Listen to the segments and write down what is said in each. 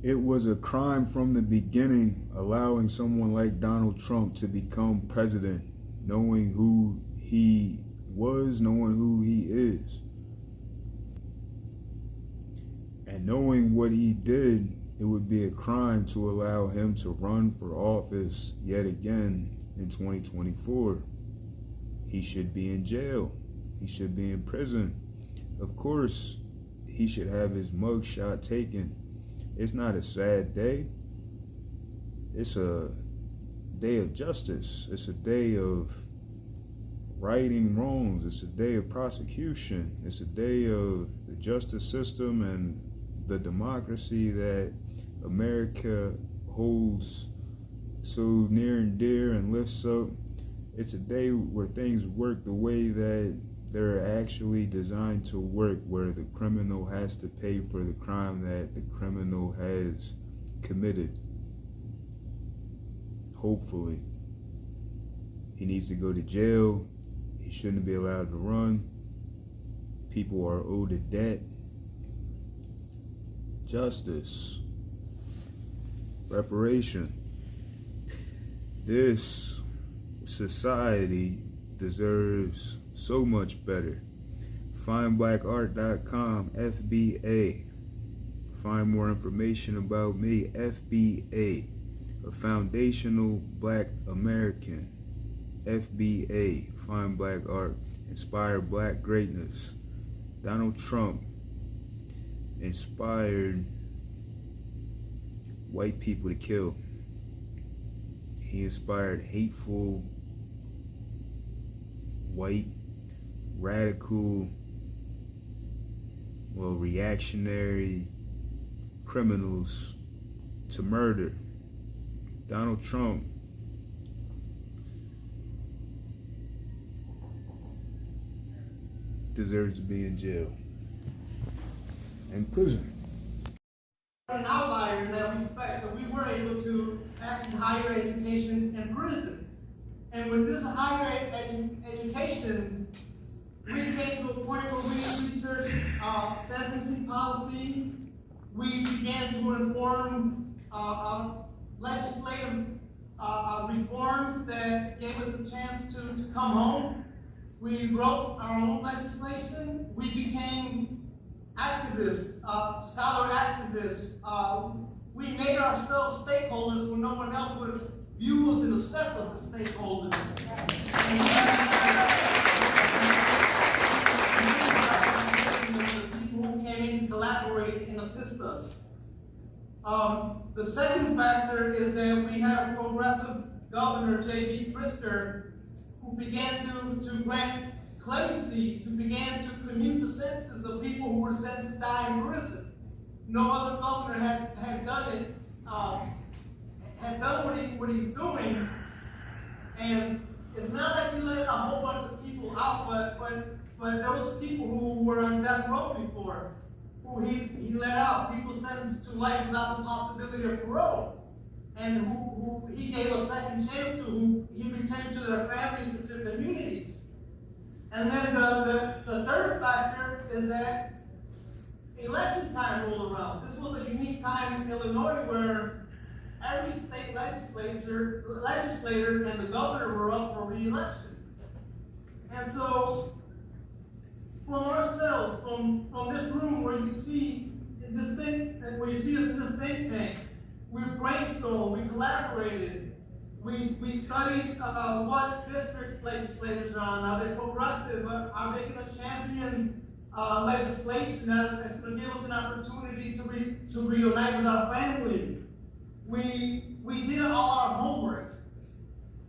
It was a crime from the beginning, allowing someone like Donald Trump to become president, knowing who he was, knowing who he is. And knowing what he did, it would be a crime to allow him to run for office yet again in 2024. He should be in jail. He should be in prison. Of course, he should have his mugshot taken. It's not a sad day. It's a day of justice. It's a day of righting wrongs. It's a day of prosecution. It's a day of the justice system and the democracy that America holds so near and dear and lifts up. It's a day where things work the way that they're actually designed to work, where the criminal has to pay for the crime that the criminal has committed. Hopefully. He needs to go to jail. He shouldn't be allowed to run. People are owed a debt. Justice. Reparation. This society deserves so much better. FindBlackArt.com, FBA. Find more information about me, FBA, a foundational Black American. FBA, Find Black Art, inspire Black greatness. Donald Trump inspired white people to kill. He inspired hateful, white, radical, reactionary criminals to murder. Donald Trump deserves to be in jail and prison. An outlier in that respect, that we were able to access higher education in prison. And with this higher education, we came to a point where we researched sentencing policy. We began to inform legislative reforms that gave us a chance to come home. We wrote our own legislation. We became activists, scholar activists. We made ourselves stakeholders when no one else would view us and accept us as stakeholders. People who came in to collaborate and assist us. The second factor is that we had a progressive governor, J.B. Pritzker, who began to grant clemency, who began to commute the sentences of people who were sentenced to die in prison. No other governor had done it, had done what he's doing, and it's not like he let a whole bunch of people out, but there was people who were on death row before, who he let out, people sentenced to life without the possibility of parole, and who he gave a second chance to, who he returned to their families and their communities. And then the third factor is that election time rolled around. This was a unique time in Illinois where every state legislator and the governor were up for re-election. And so, from ourselves, from this room where you see in this thing, and where you see us in this think tank, we brainstormed, we collaborated, we studied what districts legislators are on. Are they progressive? Are they going to champion legislation that's going to give us an opportunity to reunite with our family? We did all our homework.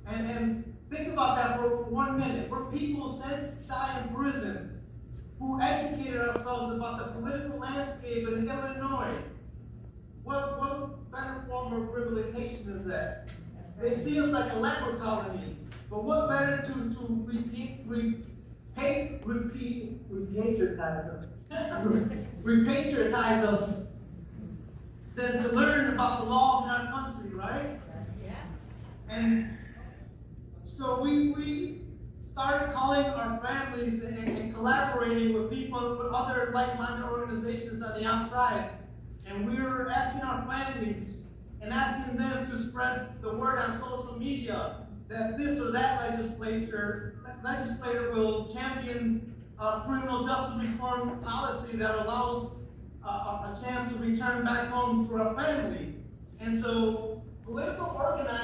And think about that for 1 minute. We're people sentenced to die in prison who educated ourselves about the political landscape in Illinois. What better form of rehabilitation is that? They see us like a leper colony. But what better to repatriatize us than to learn about the laws in our country, right? Yeah. And so we started calling our families and collaborating with people, with other like-minded organizations on the outside And we're asking our families and asking them to spread the word on social media that this or that legislator will champion criminal justice reform policy that allows a chance to return back home to our family. And so political organizing